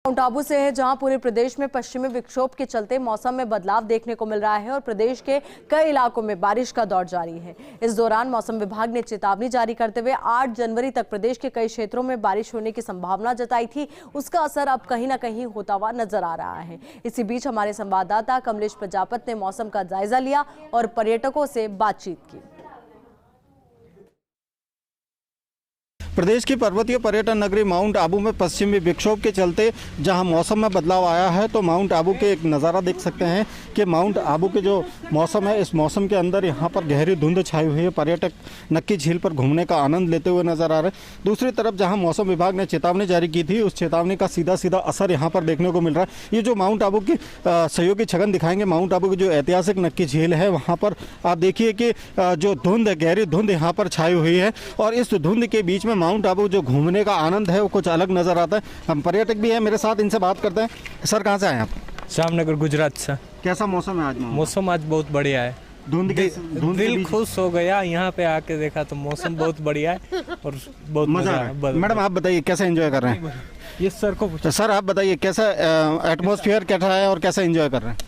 Mount Abu से है, जहां पूरे प्रदेश में पश्चिमी विक्षोभ के चलते मौसम में बदलाव देखने को मिल रहा है और प्रदेश के कई इलाकों में बारिश का दौर जारी है। इस दौरान मौसम विभाग ने चेतावनी जारी करते हुए 8 जनवरी तक प्रदेश के कई क्षेत्रों में बारिश होने की संभावना जताई थी। उसका असर अब कहीं ना कहीं होता हुआ नजर आ रहा है। इसी बीच हमारे संवाददाता कमलेश प्रजापत ने मौसम का जायजा लिया और पर्यटकों से बातचीत की। प्रदेश की पर्वतीय पर्यटन नगरी माउंट आबू में पश्चिमी विक्षोभ के चलते जहां मौसम में बदलाव आया है, तो माउंट आबू के एक नज़ारा देख सकते हैं कि माउंट आबू के जो मौसम है, इस मौसम के अंदर यहां पर गहरी धुंध छाई हुई है। पर्यटक नक्की झील पर घूमने का आनंद लेते हुए नजर आ रहे हैं। दूसरी तरफ जहां मौसम विभाग ने चेतावनी जारी की थी, उस चेतावनी का सीधा सीधा असर यहाँ पर देखने को मिल रहा है। ये जो माउंट आबू की सहयोगी छगन दिखाएंगे, माउंट आबू की जो ऐतिहासिक नक्की झील है, वहाँ पर आप देखिए कि जो धुंध है, गहरी धुंध यहाँ पर छाई हुई है और इस धुंध के बीच में माउंट आबू जो घूमने का आनंद है वो कुछ अलग नजर आता है। हम पर्यटक भी हैं मेरे साथ, इनसे बात करते हैं। सर, कहाँ से आए आप? जामनगर, गुजरात से। कैसा मौसम है आज? मौसम आज बहुत बढ़िया है। धुंध दिल खुश हो गया, यहाँ पे आके देखा तो मौसम बहुत बढ़िया है और बहुत मजा आ रहा है। मैडम, आप बताइए कैसा एंजॉय कर रहे हैं? ये सर को पूछो। सर, आप बताइए कैसा एटमॉस्फेयर कैसा है और कैसा एंजॉय कर रहे हैं?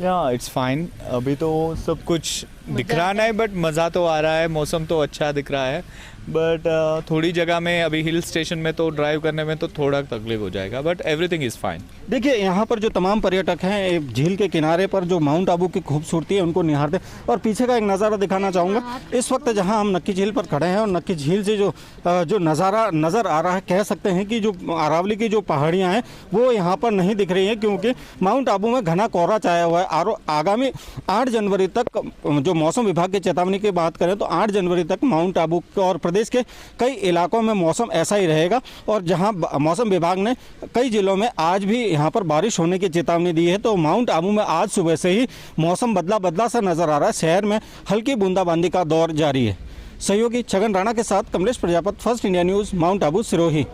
या इट्स फाइन। अभी तो सब कुछ दिख रहा नहीं, बट मज़ा तो आ रहा है। मौसम तो अच्छा दिख रहा है, बट थोड़ी जगह में अभी हिल स्टेशन में तो ड्राइव करने में तो थोड़ा तकलीफ हो जाएगा, बट एवरीथिंग इज़ फाइन। देखिए, यहाँ पर जो तमाम पर्यटक हैं झील के किनारे पर जो माउंट आबू की खूबसूरती है उनको निहारते हैं। और पीछे का एक नज़ारा दिखाना चाहूँगा। इस वक्त जहाँ हम नक्की झील पर खड़े हैं और नक्की झील से जो नज़ारा नज़र आ रहा है, कह सकते हैं कि जो अरावली की जो पहाड़ियाँ हैं वो यहाँ पर नहीं दिख रही हैं, क्योंकि माउंट आबू में घना कोहरा छाया हुआ है। और आगामी 8 जनवरी तक जो मौसम विभाग की चेतावनी की बात करें तो 8 जनवरी तक माउंट आबू और प्रदेश के कई इलाकों में मौसम ऐसा ही रहेगा। और जहां मौसम विभाग ने कई जिलों में आज भी यहां पर बारिश होने की चेतावनी दी है, तो माउंट आबू में आज सुबह से ही मौसम बदला सा नजर आ रहा है। शहर में हल्की बूंदाबांदी का दौर जारी है। सहयोगी छगन राणा के साथ Kamlesh Prajapat, first India news, mount Abu, Sirohi.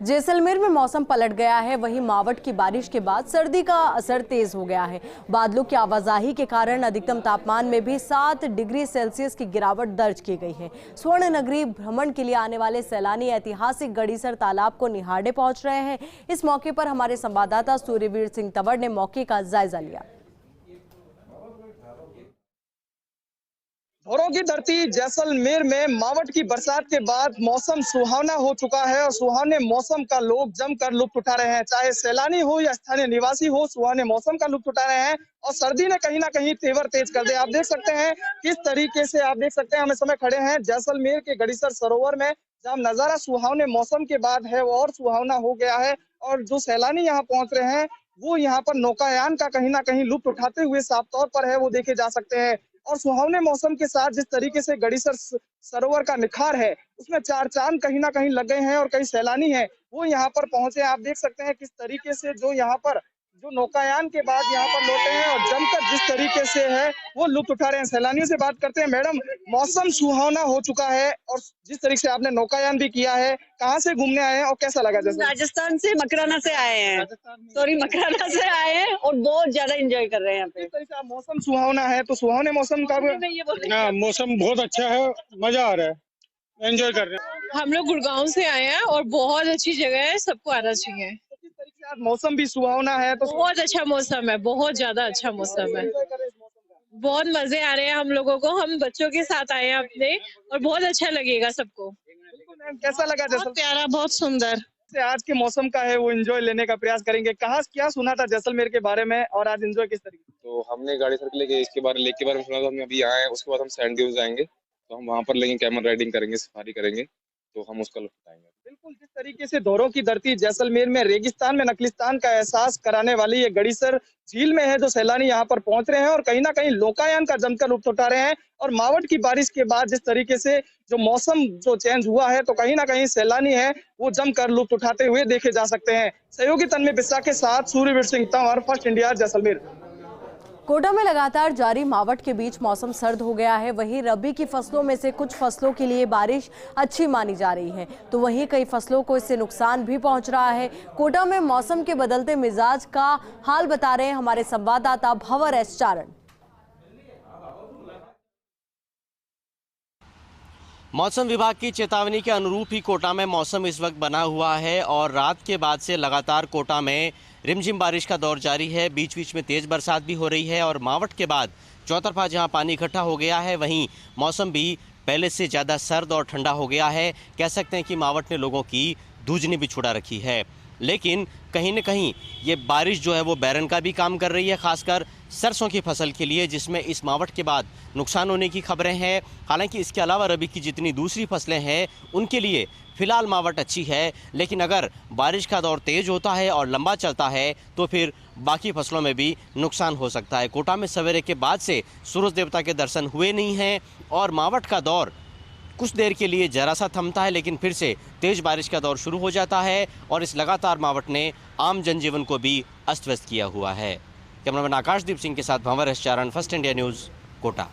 Jaisalmer में मौसम पलट गया है, वहीं मावट की बारिश के बाद सर्दी का असर तेज हो गया है। बादलों की आवाजाही के कारण अधिकतम तापमान में भी 7 डिग्री सेल्सियस की गिरावट दर्ज की गई है। स्वर्ण नगरी भ्रमण के लिए आने वाले सैलानी ऐतिहासिक गढ़ीसर तालाब को निहारने पहुंच रहे हैं। इस मौके पर हमारे संवाददाता सूर्यवीर सिंह तंवर ने मौके का जायजा लिया। धौरों की धरती जैसलमेर में मावट की बरसात के बाद मौसम सुहावना हो चुका है और सुहावने मौसम का लोग जमकर लुत्फ उठा रहे हैं। चाहे सैलानी हो या स्थानीय निवासी हो, सुहावने मौसम का लुत्फ उठा रहे हैं। और सर्दी ने कहीं ना कहीं तेवर तेज कर दिया। आप देख सकते हैं किस तरीके से, आप देख सकते हैं हम इस समय खड़े हैं जैसलमेर के गढ़ीसर सरोवर में, जहाँ नजारा सुहावने मौसम के बाद है वो और सुहावना हो गया है। और जो सैलानी यहाँ पहुंच रहे हैं वो यहाँ पर नौकायान का कहीं ना कहीं लुत्फ उठाते हुए साफ तौर पर है वो देखे जा सकते हैं। और सुहावने मौसम के साथ जिस तरीके से गढ़ीसर सरोवर का निखार है उसमें 4 चांद कहीं ना कहीं लग गए हैं और कई सैलानी हैं वो यहाँ पर पहुंचे हैं। आप देख सकते हैं किस तरीके से जो यहाँ पर जो नौकायान के बाद यहाँ पर लौटे हैं और जमकर जिस तरीके से है वो लुत्फ उठा रहे हैं। सैलानियों से बात करते हैं। मैडम, मौसम सुहावना हो चुका है और जिस तरीके से आपने नौकायान भी किया है, कहाँ से घूमने आए हैं और कैसा लगा? जैसे राजस्थान से, मकराना से आए हैं। मकराना से आए हैं और बहुत ज्यादा एंजॉय कर रहे हैं यहाँ पे। जिस तरीके से मौसम सुहावना है तो सुहावने मौसम का मौसम बहुत अच्छा है, मजा आ रहा है, एंजॉय कर रहे हैं। हम लोग गुड़गांव से आए हैं और बहुत अच्छी जगह है, सबको आना चाहिए। जिस तरीके से आज मौसम भी सुहावना है तो बहुत अच्छा मौसम है, बहुत ज्यादा अच्छा मौसम है। बहुत मजे आ रहे हैं हम लोगों को। हम बच्चों के साथ आए हैं अपने और बहुत अच्छा लगेगा सबको। कैसा लगा? बहुत प्यारा, बहुत सुंदर। आज के मौसम का है वो एंजॉय लेने का प्रयास करेंगे। कहाँ क्या सुना था जैसलमेर के बारे में और आज एंजॉय किस तरीके? तो हमने गाड़ी सर्कल लेके इसके बारे लेक के बारे में सुना था, हम अभी आए हैं। उसके बाद हम सैंड ड्यून्स जाएंगे, तो हम वहाँ पर लेंगे, कैमल राइडिंग करेंगे, सफारी करेंगे, तो हम उसका लुत्फ उठाएंगे। बिल्कुल, जिस तरीके से धौरों की धरती जैसलमेर में रेगिस्तान में नकलिस्तान का एहसास कराने वाली ये गढ़ीसर झील में है जो सैलानी यहाँ पर पहुंच रहे हैं और कहीं ना कहीं नौकायान का जमकर लुत्फ उठा रहे हैं। और मावट की बारिश के बाद जिस तरीके से जो मौसम जो चेंज हुआ है तो कहीं ना कहीं सैलानी है वो जमकर लुत्फ उठाते हुए देखे जा सकते हैं। सहयोगी तन्मय बिस्सा के साथ सूर्यवीर सिंह तंवर, फर्स्ट इंडिया, जैसलमेर। कोटा में लगातार जारी मावट के बीच मौसम सर्द हो गया है। वहीं रबी की फसलों में से कुछ फसलों के लिए बारिश अच्छी मानी जा रही है, तो वहीं कई फसलों को इससे नुकसान भी पहुंच रहा है। कोटा में मौसम के बदलते मिजाज का हाल बता रहे हैं हमारे संवाददाता भंवर एस चारण। मौसम विभाग की चेतावनी के अनुरूप ही कोटा में मौसम इस वक्त बना हुआ है और रात के बाद से लगातार कोटा में रिमझिम बारिश का दौर जारी है। बीच बीच में तेज़ बरसात भी हो रही है और मावट के बाद चौतरफा जहां पानी इकट्ठा हो गया है वहीं मौसम भी पहले से ज़्यादा सर्द और ठंडा हो गया है। कह सकते हैं कि मावट ने लोगों की धूजनी भी छुड़ा रखी है, लेकिन कहीं न कहीं ये बारिश जो है वो बैरन का भी काम कर रही है, खासकर सरसों की फसल के लिए, जिसमें इस मावट के बाद नुकसान होने की खबरें हैं। हालांकि इसके अलावा रबी की जितनी दूसरी फसलें हैं उनके लिए फ़िलहाल मावट अच्छी है, लेकिन अगर बारिश का दौर तेज़ होता है और लंबा चलता है तो फिर बाकी फसलों में भी नुकसान हो सकता है। कोटा में सवेरे के बाद से सूरज देवता के दर्शन हुए नहीं हैं और मावट का दौर कुछ देर के लिए जरा सा थमता है, लेकिन फिर से तेज़ बारिश का दौर शुरू हो जाता है और इस लगातार मावट ने आम जनजीवन को भी अस्त व्यस्त किया हुआ है। कैमरामैन आकाशदीप सिंह के साथ भंवर एस चारण, फर्स्ट इंडिया न्यूज़, कोटा।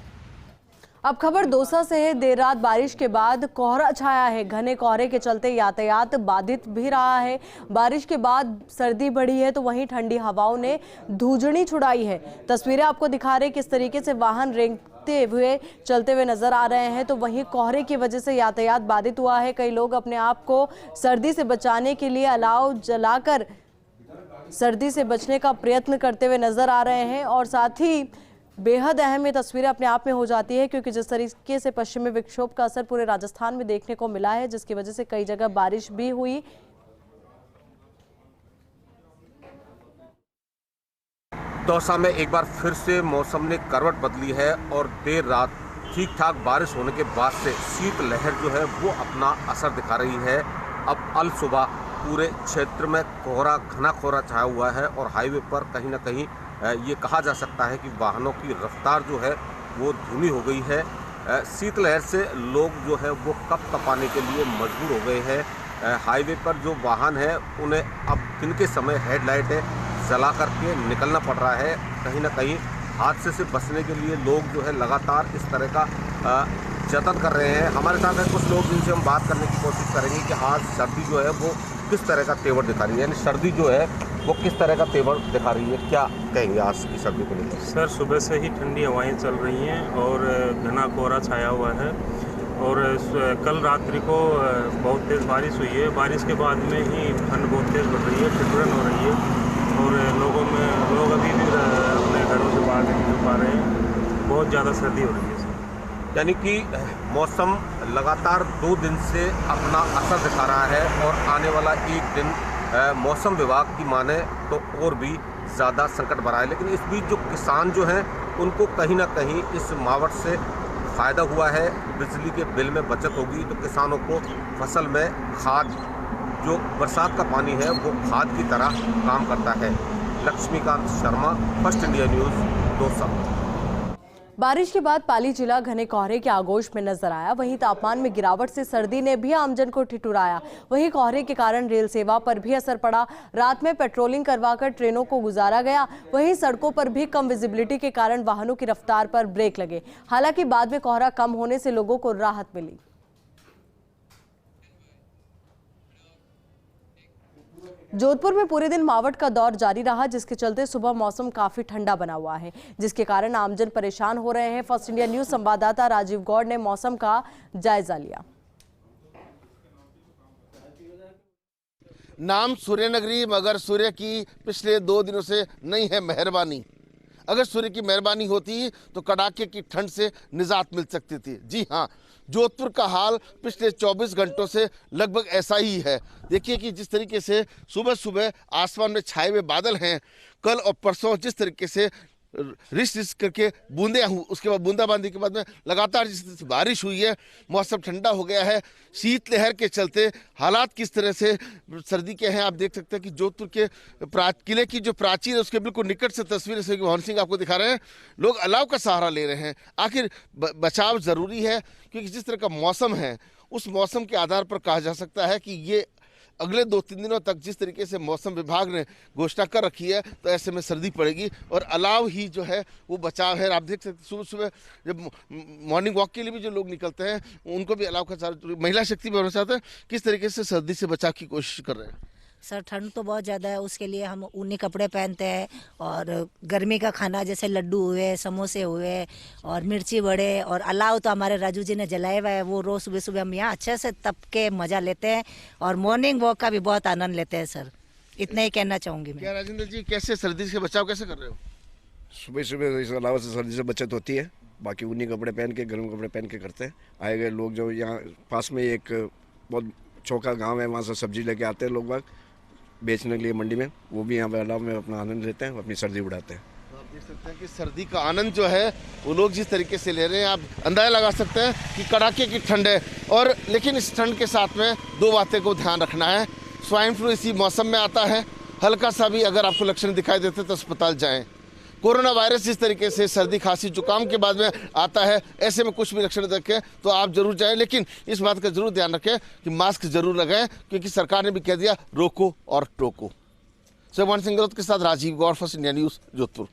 अब खबर दौसा से है। देर रात बारिश के बाद कोहरा छाया है। घने कोहरे के चलते यातायात बाधित भी रहा है। बारिश के बाद सर्दी बढ़ी है तो वहीं ठंडी हवाओं ने धूजनी छुड़ाई है। तस्वीरें आपको दिखा रहे किस तरीके से वाहन रेंगते हुए चलते हुए नजर आ रहे हैं, तो वहीं कोहरे की वजह से यातायात बाधित हुआ है। कई लोग अपने आप को सर्दी से बचाने के लिए अलाव जलाकर सर्दी से बचने का प्रयत्न करते हुए नजर आ रहे हैं और साथ ही बेहद अहम ये तस्वीरें अपने आप में हो जाती है, क्योंकि जिस तरीके से पश्चिमी विक्षोभ का असर पूरे राजस्थान में देखने को मिला है, जिसकी वजह से कई जगह बारिश भी हुई। दौसा में एक बार फिर से मौसम ने करवट बदली है और देर रात ठीक ठाक बारिश होने के बाद से शीतलहर जो है वो अपना असर दिखा रही है। अब अल सुबह पूरे क्षेत्र में कोहरा, घना कोहरा छाया हुआ है और हाईवे पर कहीं ना कहीं ये कहा जा सकता है कि वाहनों की रफ्तार जो है वो धीमी हो गई है। शीतलहर से लोग जो है वो कप कपाने के लिए मजबूर हो गए हैं। हाईवे पर जो वाहन है उन्हें अब दिन के समय हेडलाइटें जला करके निकलना पड़ रहा है। कहीं ना कहीं हादसे से बचने के लिए लोग जो है लगातार इस तरह का जतन कर रहे हैं। हमारे साथ हैं कुछ लोग जिनसे हम बात करने की कोशिश करेंगे कि आज सर्दी जो है वो किस तरह का तेवर दिखा रही है, यानी सर्दी जो है वो किस तरह का तेवर दिखा रही है। क्या कहेंगे आज की सर्दी को लेकर? सर, सुबह से ही ठंडी हवाएं चल रही हैं और घना कोहरा छाया हुआ है और कल रात्रि को बहुत तेज़ बारिश हुई है। बारिश के बाद में ही ठंड बहुत तेज़ बढ़ रही है, ठिठुरन हो रही है और लोग अभी भी अपने घरों से बाहर नहीं निकल पा रहे हैं। बहुत ज़्यादा सर्दी हो रही है। यानी कि मौसम लगातार 2 दिन से अपना असर दिखा रहा है और आने वाला एक दिन मौसम विभाग की माने तो और भी ज़्यादा संकट भरा है। लेकिन इस बीच जो किसान जो हैं उनको कहीं ना कहीं इस मावट से फ़ायदा हुआ है। बिजली के बिल में बचत होगी तो किसानों को फसल में खाद, जो बरसात का पानी है वो खाद की तरह काम करता है। Laxmikant Sharma, first India news, Dausa. बारिश के बाद पाली जिला घने कोहरे के आगोश में नजर आया। वहीं तापमान में गिरावट से सर्दी ने भी आमजन को ठिठुराया। वहीं कोहरे के कारण रेल सेवा पर भी असर पड़ा। रात में पेट्रोलिंग करवाकर ट्रेनों को गुजारा गया। वहीं सड़कों पर भी कम विजिबिलिटी के कारण वाहनों की रफ्तार पर ब्रेक लगे। हालांकि बाद में कोहरा कम होने से लोगों को राहत मिली। जोधपुर में पूरे दिन मावट का दौर जारी रहा, जिसके चलते सुबह मौसम काफी ठंडा बना हुआ है, जिसके कारण आमजन परेशान हो रहे हैं। फर्स्ट इंडिया न्यूज संवाददाता राजीव गौड़ ने मौसम का जायजा लिया। नाम सूर्य नगरी, मगर सूर्य की पिछले 2 दिनों से नहीं है मेहरबानी। अगर सूर्य की मेहरबानी होती तो कड़ाके की ठंड से निजात मिल सकती थी। जी हाँ, जोधपुर का हाल पिछले 24 घंटों से लगभग ऐसा ही है। देखिए कि जिस तरीके से सुबह सुबह आसमान में छाए हुए बादल हैं, कल और परसों जिस तरीके से रिस करके बूंदे, उसके बाद बूंदाबांदी के बाद में लगातार जिस बारिश हुई है, मौसम ठंडा हो गया है। शीतलहर के चलते हालात किस तरह से सर्दी के हैं आप देख सकते हैं कि जोधपुर के किले की जो प्राचीर है उसके बिल्कुल निकट से तस्वीरें से मोहन सिंह आपको दिखा रहे हैं। लोग अलाव का सहारा ले रहे हैं। आखिर बचाव ज़रूरी है, क्योंकि जिस तरह का मौसम है उस मौसम के आधार पर कहा जा सकता है कि ये अगले 2-3 दिनों तक जिस तरीके से मौसम विभाग ने घोषणा कर रखी है तो ऐसे में सर्दी पड़ेगी और अलाव ही जो है वो बचाव है। आप देख सकते सुबह सुबह जब मॉर्निंग वॉक के लिए भी जो लोग निकलते हैं उनको भी अलाव का सारा, महिला शक्ति भी होना चाहते हैं, किस तरीके से सर्दी से बचाव की कोशिश कर रहे हैं। सर ठंड तो बहुत ज़्यादा है, उसके लिए हम ऊनी कपड़े पहनते हैं और गर्मी का खाना जैसे लड्डू हुए, समोसे हुए और मिर्ची बड़े और अलाव तो हमारे राजू जी ने जलाया हुआ है, वो रोज़ सुबह सुबह हम यहाँ अच्छे से तप के मज़ा लेते हैं और मॉर्निंग वॉक का भी बहुत आनंद लेते हैं सर। इतना ही कहना चाहूँगी मैं। क्या राजेंद्र जी, कैसे सर्दी से बचाव कैसे कर रहे हो? सुबह सुबह इसके अलावा से सर्दी से बचत होती है, बाकी ऊनी कपड़े पहन के, गर्म कपड़े पहन के करते हैं। आए गए लोग जो यहाँ पास में एक बहुत चौका गांव है, वहाँ से सब्जी लेके आते हैं लोग बाग बेचने के लिए मंडी में, वो भी यहाँ पे अलाव में अपना आनंद लेते हैं, अपनी सर्दी उड़ाते हैं। तो आप देख सकते हैं कि सर्दी का आनंद जो है वो लोग जिस तरीके से ले रहे हैं, आप अंदाजा लगा सकते हैं कि कड़ाके की ठंड है। और लेकिन इस ठंड के साथ में दो बातें को ध्यान रखना है। स्वाइन फ्लू इसी मौसम में आता है, हल्का सा भी अगर आपको लक्षण दिखाई देते तो अस्पताल जाएं। कोरोना वायरस जिस तरीके से सर्दी खांसी जुकाम के बाद में आता है, ऐसे में कुछ भी लक्षण देखें तो आप जरूर जाएं, लेकिन इस बात का जरूर ध्यान रखें कि मास्क जरूर लगाएं, क्योंकि सरकार ने भी कह दिया रोको और टोको। सलमान सिंह के साथ राजीव गौर, फर्स्ट इंडिया न्यूज़, जोधपुर।